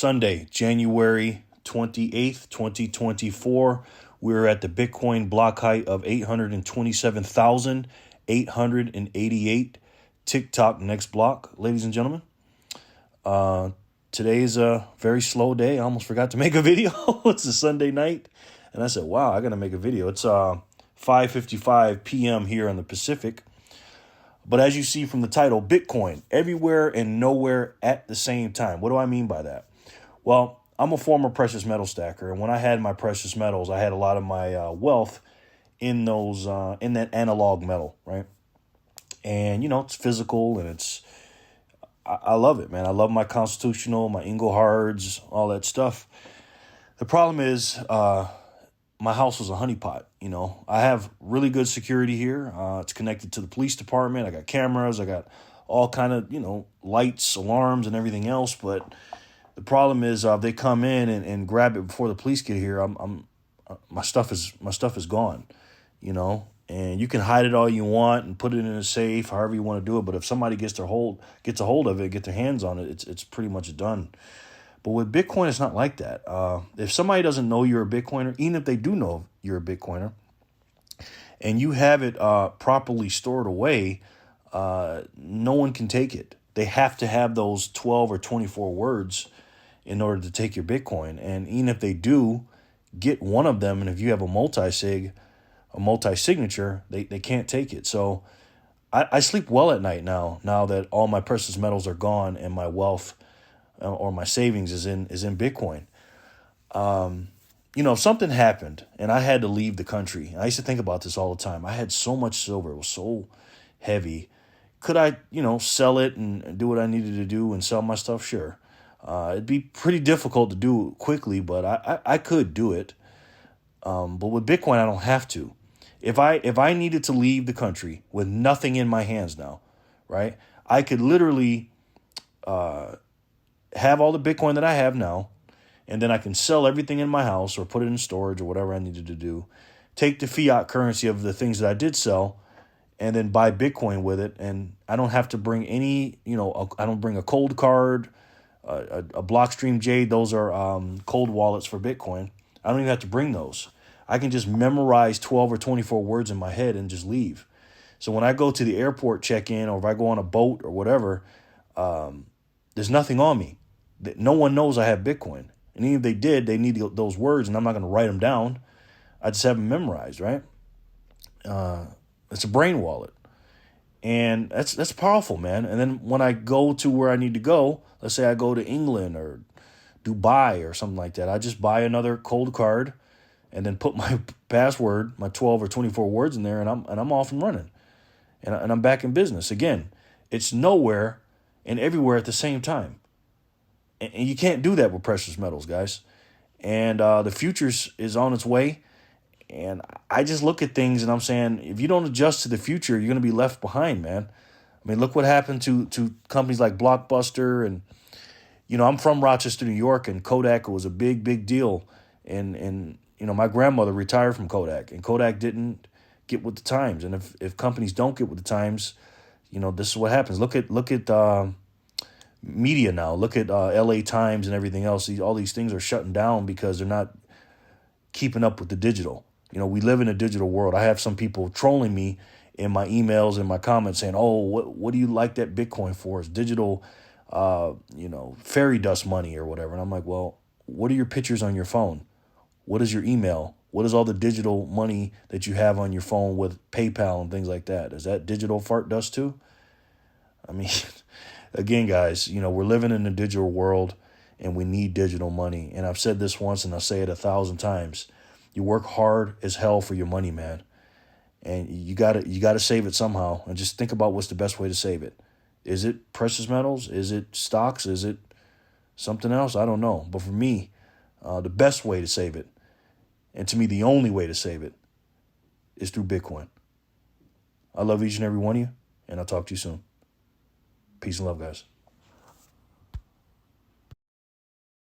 Sunday, January 28th, 2024. We're at the Bitcoin block height of 827,888. TikTok next block, ladies and gentlemen. Today's a very slow day. I almost forgot to make a video. It's a Sunday night. And I said, wow, I got to make a video. It's 5:55 p.m. here in the Pacific. But as you see from the title, Bitcoin, everywhere and nowhere at the same time. What do I mean by that? Well, I'm a former precious metal stacker. And when I had my precious metals, I had a lot of my wealth in those in that analog metal, right? And, you know, it's physical and I love it, man. I love my Constitutional, my Inglehards, all that stuff. The problem is my house was a honeypot. You know, I have really good security here. It's connected to the police department. I got cameras. I got all kind of, you know, lights, alarms, and everything else. But the problem is if they come in and grab it before the police get here, my stuff is gone, you know. And you can hide it all you want and put it in a safe, however you want to do it. But if somebody gets a hold of it, get their hands on it, it's pretty much done. But with Bitcoin, it's not like that. If somebody doesn't know you're a Bitcoiner, even if they do know you're a Bitcoiner, and you have it properly stored away, no one can take it. They have to have those 12 or 24 words in order to take your Bitcoin. And even if they do get one of them, and if you have a multi-signature, they can't take it. So I sleep well at night now that all my precious metals are gone and my wealth or my savings is in Bitcoin. You know, if something happened and I had to leave the country, I used to think about this all the time. I had so much silver. It was so heavy. Could I, you know, sell it and do what I needed to do and sell my stuff? Sure. It'd be pretty difficult to do quickly, but I could do it. But with Bitcoin, I don't have to. If I needed to leave the country with nothing in my hands now, right, I could literally have all the Bitcoin that I have now, and then I can sell everything in my house or put it in storage or whatever I needed to do, take the fiat currency of the things that I did sell, and then buy Bitcoin with it. And I don't have to bring any, you know, I don't bring a cold card, a Blockstream Jade. Those are cold wallets for Bitcoin. I don't even have to bring those. I can just memorize 12 or 24 words in my head and just leave. So when I go to the airport check-in or if I go on a boat or whatever, there's nothing on me. No one knows I have Bitcoin. And even if they did, they need those words, and I'm not going to write them down. I just have them memorized, right? It's a brain wallet. And that's powerful, man. And then when I go to where I need to go, let's say I go to England or Dubai or something like that, I just buy another cold card and then put my password, my 12 or 24 words in there, and I'm off and running. And I'm back in business. Again, it's nowhere and everywhere at the same time. And you can't do that with precious metals, guys. And the futures is on its way. And I just look at things and I'm saying, if you don't adjust to the future, you're going to be left behind, man. I mean, look what happened to companies like Blockbuster. And, you know, I'm from Rochester, New York, and Kodak was a big, big deal. And you know, my grandmother retired from Kodak, and Kodak didn't get with the times. And if companies don't get with the times, you know, this is what happens. Look at media now. Look at LA Times and everything else. All these things are shutting down because they're not keeping up with the digital. You know, we live in a digital world. I have some people trolling me in my emails and my comments saying, oh, what do you like that Bitcoin for? It's digital, you know, fairy dust money or whatever. And I'm like, well, what are your pictures on your phone? What is your email? What is all the digital money that you have on your phone with PayPal and things like that? Is that digital fart dust too? I mean, again, guys, you know, we're living in a digital world and we need digital money. And I've said this once and I'll say it 1,000 times. You work hard as hell for your money, man. And you gotta save it somehow. And just think about what's the best way to save it. Is it precious metals? Is it stocks? Is it something else? I don't know. But for me, the best way to save it, and to me, the only way to save it, is through Bitcoin. I love each and every one of you, and I'll talk to you soon. Peace and love, guys.